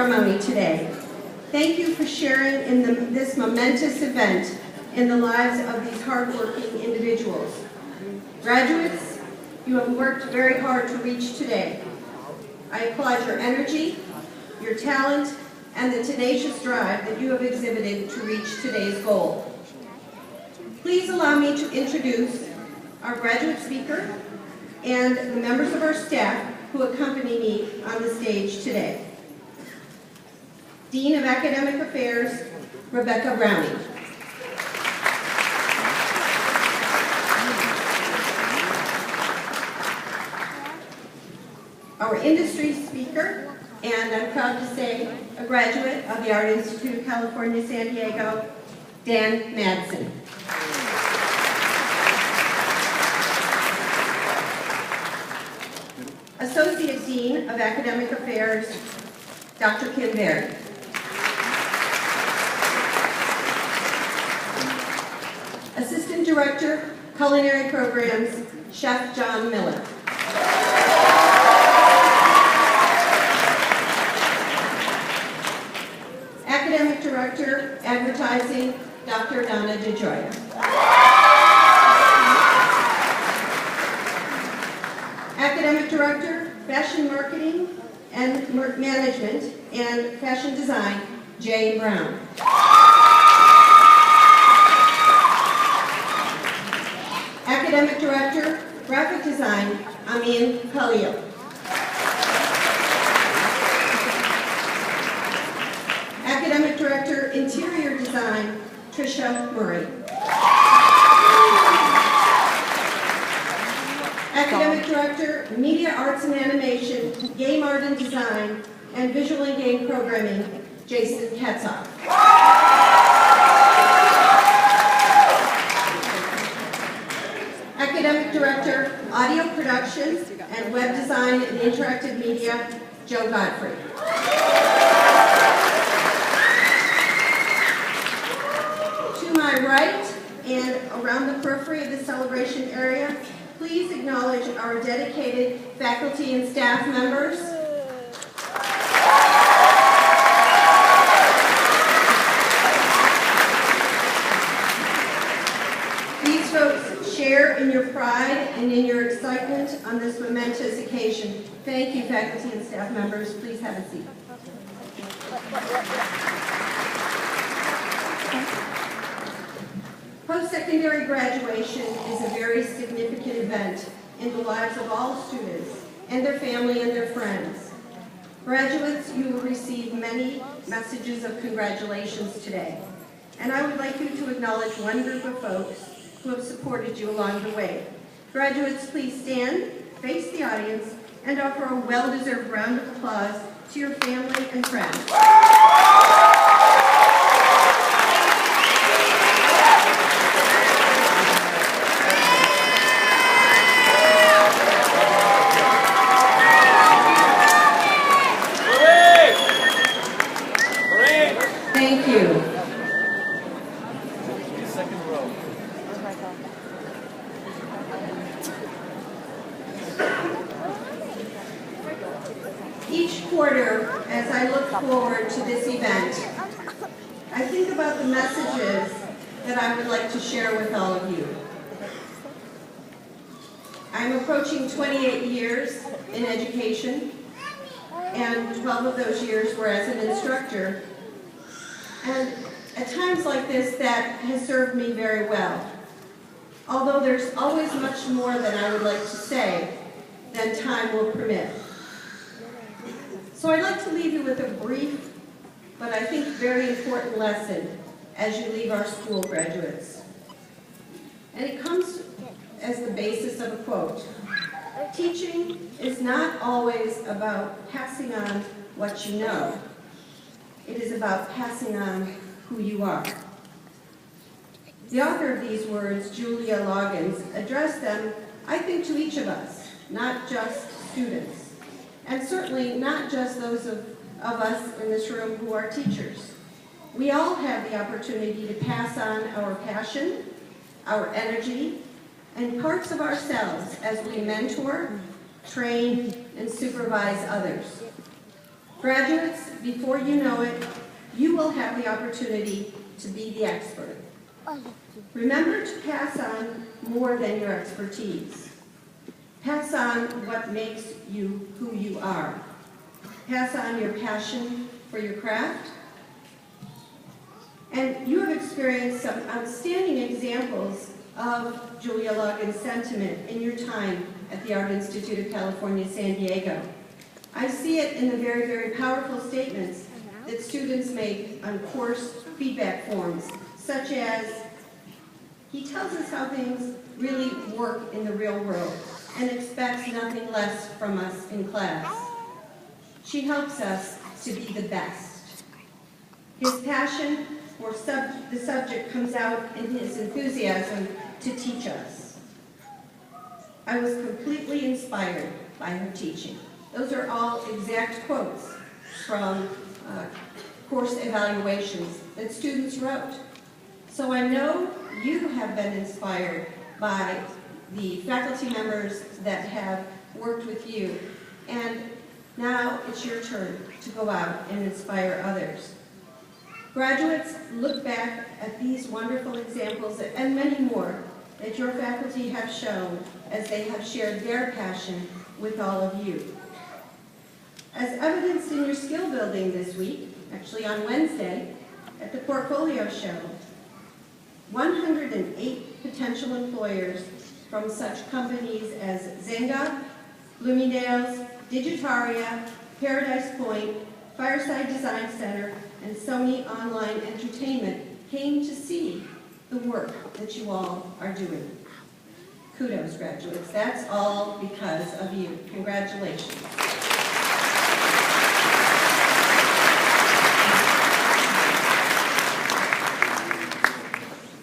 ceremony today. Thank you for sharing in this momentous event in the lives of these hardworking individuals. Graduates, you have worked very hard to reach today. I applaud your energy, your talent, and the tenacious drive that you have exhibited to reach today's goal. Please allow me to introduce our graduate speaker and the members of our staff who accompany me on the stage today. Dean of Academic Affairs, Rebecca Browning. Our industry speaker, and I'm proud to say, a graduate of the Art Institute of California, San Diego, Dan Madsen. Associate Dean of Academic Affairs, Dr. Kim Baird. Assistant Director, Culinary Programs, Chef John Miller. Academic Director, Advertising, Dr. Donna DeGioia. Academic Director, Fashion Marketing and Management and Fashion Design, Jay Brown. Academic Director, Graphic Design, Amin Khalil. Academic Director, Interior Design, Tricia Murray. Academic Director, Media Arts and Animation, Game Art and Design, and Visual and Game Programming, Jason Katzoff. Academic Director, Audio Production and Web Design and Interactive Media, Joe Godfrey. To my right and around the periphery of the celebration area, please acknowledge our dedicated faculty and staff members. These folks share in your pride and in your excitement on this momentous occasion. Thank you, faculty and staff members. Please have a seat. Post-secondary graduation is a very significant event in the lives of all students and their family and their friends. Graduates, you will receive many messages of congratulations today. And I would like you to acknowledge one group of folks who have supported you along the way. Graduates, please stand, face the audience, and offer a well-deserved round of applause to your family and friends. Thank you. Each quarter, as I look forward to this event, I think about the messages that I would like to share with all of you. I'm approaching 28 years in education, and 12 of those years were as an instructor. And at times like this, that has served me very well. Although there's always much more that I would like to say than time will permit. So I'd like to leave you with a brief, but I think very important lesson as you leave our school, graduates. And it comes as the basis of a quote. Teaching is not always about passing on what you know. It is about passing on who you are. The author of these words, Julia Loggins, addressed them, I think, to each of us, not just students, and certainly not just those of us in this room who are teachers. We all have the opportunity to pass on our passion, our energy, and parts of ourselves as we mentor, train, and supervise others. Graduates, before you know it, you will have the opportunity to be the expert. Remember to pass on more than your expertise. Pass on what makes you who you are. Pass on your passion for your craft. And you have experienced some outstanding examples of Julia Logan's sentiment in your time at the Art Institute of California, San Diego. I see it in the very, very powerful statements that students make on course feedback forms, such as, he tells us how things really work in the real world and expects nothing less from us in class. She helps us to be the best. His passion for the subject comes out in his enthusiasm to teach us. I was completely inspired by her teaching. Those are all exact quotes from course evaluations that students wrote. So I know you have been inspired by the faculty members that have worked with you. And now it's your turn to go out and inspire others. Graduates, look back at these wonderful examples and many more that your faculty have shown as they have shared their passion with all of you. As evidenced in your skill building this week, actually on Wednesday, at the Portfolio Show, 108 potential employers from such companies as Zynga, Bloomingdale's, Digitaria, Paradise Point, Fireside Design Center, and Sony Online Entertainment came to see the work that you all are doing. Kudos, graduates. That's all because of you. Congratulations.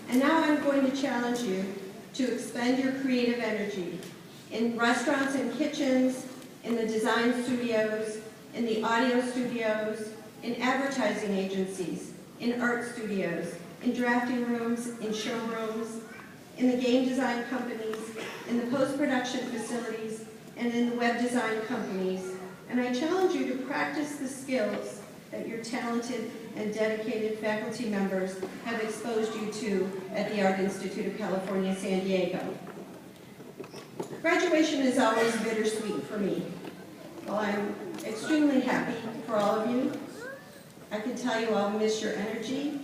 And now I'm going to challenge you to expend your creative energy in restaurants and kitchens, in the design studios, in the audio studios, in advertising agencies, in art studios, in drafting rooms, in showrooms, in the game design companies, in the post-production facilities, and in the web design companies. And I challenge you to practice the skills that your talented and dedicated faculty members have exposed you to at the Art Institute of California, San Diego. Graduation is always bittersweet for me. While I'm extremely happy for all of you, I can tell you I'll miss your energy,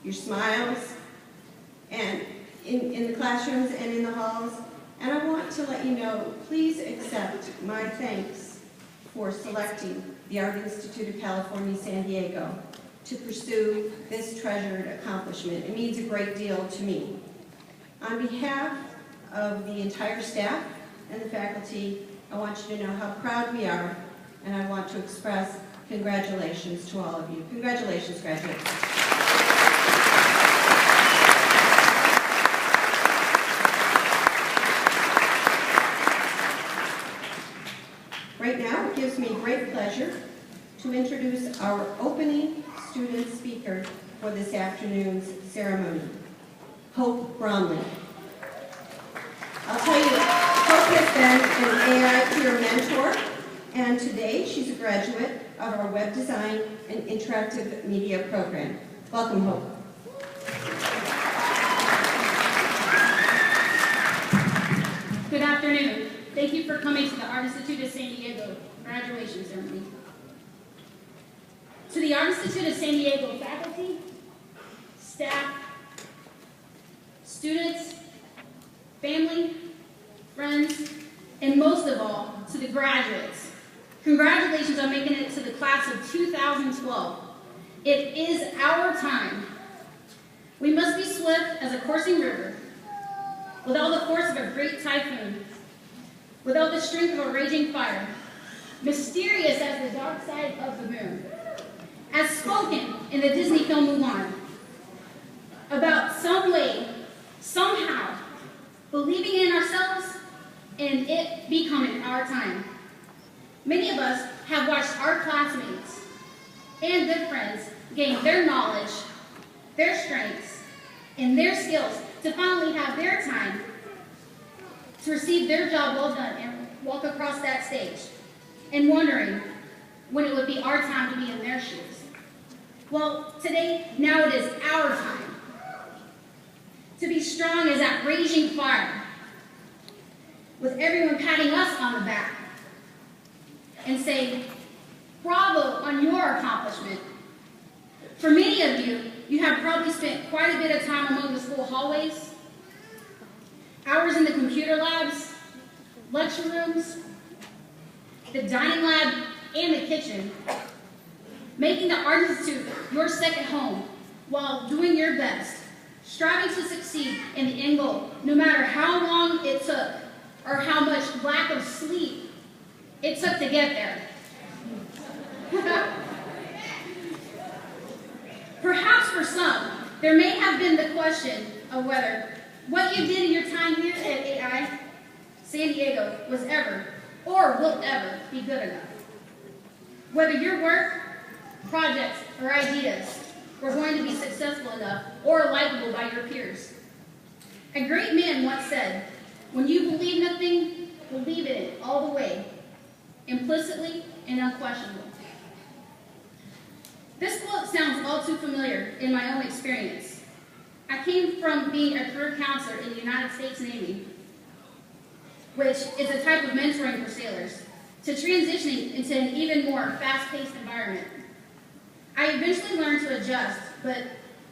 your smiles, and in the classrooms and in the halls. And I want to let you know, please accept my thanks for selecting the Art Institute of California, San Diego to pursue this treasured accomplishment. It means a great deal to me. On behalf of the entire staff and the faculty, I want you to know how proud we are, and I want to express congratulations to all of you. Congratulations, graduates. Right now, it gives me great pleasure to introduce our opening student speaker for this afternoon's ceremony, Hope Bromley. I'll tell you, Hope has been an AI peer mentor, and today she's a graduate of our Web Design and Interactive Media program. Welcome, Hope. Good afternoon. Thank you for coming to the Art Institute of San Diego graduation ceremony. To the Art Institute of San Diego faculty, staff, students, family, friends, and most of all, to the graduates. Congratulations on making it to the class of 2012. It is our time. We must be swift as a coursing river, without the force of a great typhoon, without the strength of a raging fire, mysterious as the dark side of the moon, as spoken in the Disney film Mulan, about some way, somehow, believing in ourselves and it becoming our time. Many of us have watched our classmates and good friends gain their knowledge, their strengths, and their skills to finally have their time to receive their job well done and walk across that stage, and wondering, when it would be our time to be in their shoes. Well, today, now it is our time to be strong as that raging fire, with everyone patting us on the back and saying, bravo on your accomplishment. For many of you, you have probably spent quite a bit of time among the school hallways, hours in the computer labs, lecture rooms, the dining lab, and the kitchen, making the Art Institute your second home while doing your best, striving to succeed in the end goal, no matter how long it took or how much lack of sleep it took to get there. Perhaps for some, there may have been the question of whether what you did in your time here at AI San Diego was ever or will ever be good enough. Whether your work, projects, or ideas were going to be successful enough or likable by your peers. A great man once said, when you believe nothing, believe in it all the way, implicitly and unquestionably. This quote sounds all too familiar in my own experience. I came from being a career counselor in the United States Navy, which is a type of mentoring for sailors, to transitioning into an even more fast-paced environment. I eventually learned to adjust, but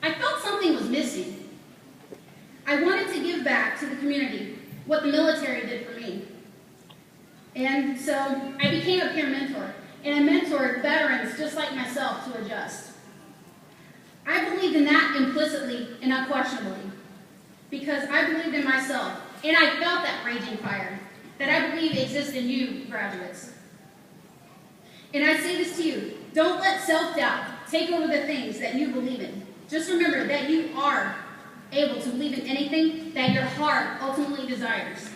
I felt something was missing. I wanted to give back to the community what the military did for me. And so I became a peer mentor, and I mentored veterans just like myself to adjust. I believed in that implicitly and unquestionably, because I believed in myself, and I felt that raging fire that I believe exists in you, graduates. And I say this to you, don't let self-doubt take over the things that you believe in. Just remember that you are able to believe in anything that your heart ultimately desires.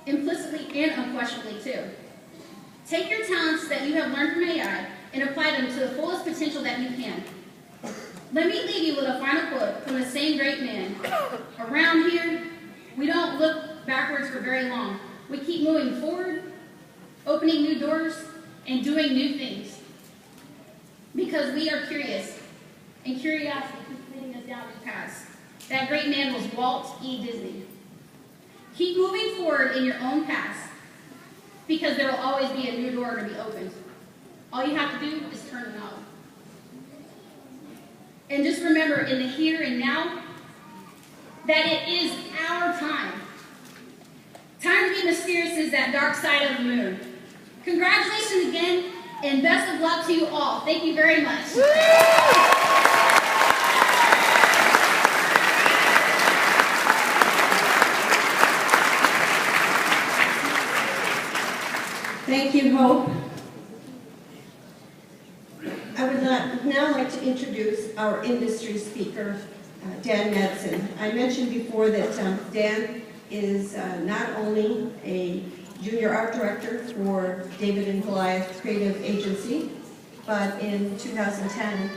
Implicitly and unquestionably too. Take your talents that you have learned from AI and apply them to the fullest potential that you can. Let me leave you with a final quote from the same great man. Around here, we don't look backwards for very long. We keep moving forward, opening new doors, and doing new things. Because we are curious, and curiosity keeps leading us down these paths. That great man was Walt E. Disney. Keep moving forward in your own paths, because there will always be a new door to be opened. All you have to do is turn the knob. And just remember, in the here and now, that it is our time. Time to be mysterious as that dark side of the moon. Congratulations again, and best of luck to you all. Thank you very much. Thank you, Hope. I would now like to introduce our industry speaker, Dan Madsen. I mentioned before that Dan is not only a junior art director for David and Goliath Creative Agency, but in 2010,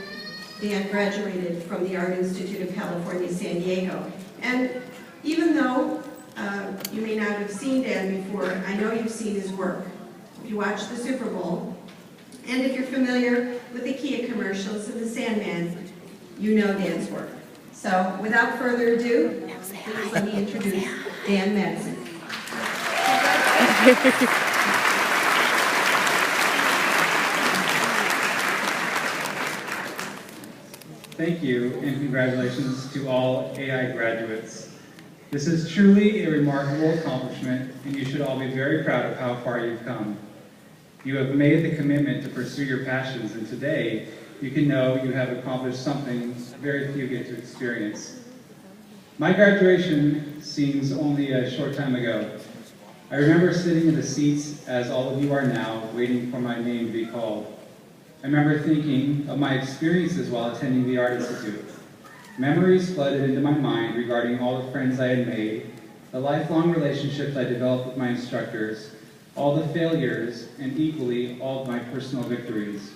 Dan graduated from the Art Institute of California, San Diego. And even though you may not have seen Dan before, I know you've seen his work. If you watch the Super Bowl, and if you're familiar with the Kia commercials and the Sandman, you know Dan's work. So without further ado, please let me introduce Dan Madsen. Thank you, and congratulations to all AI graduates. This is truly a remarkable accomplishment, and you should all be very proud of how far you've come. You have made the commitment to pursue your passions, and today you can know you have accomplished something very few get to experience. My graduation seems only a short time ago. I remember sitting in the seats, as all of you are now, waiting for my name to be called. I remember thinking of my experiences while attending the Art Institute. Memories flooded into my mind regarding all the friends I had made, the lifelong relationships I developed with my instructors, all the failures, and equally, all of my personal victories.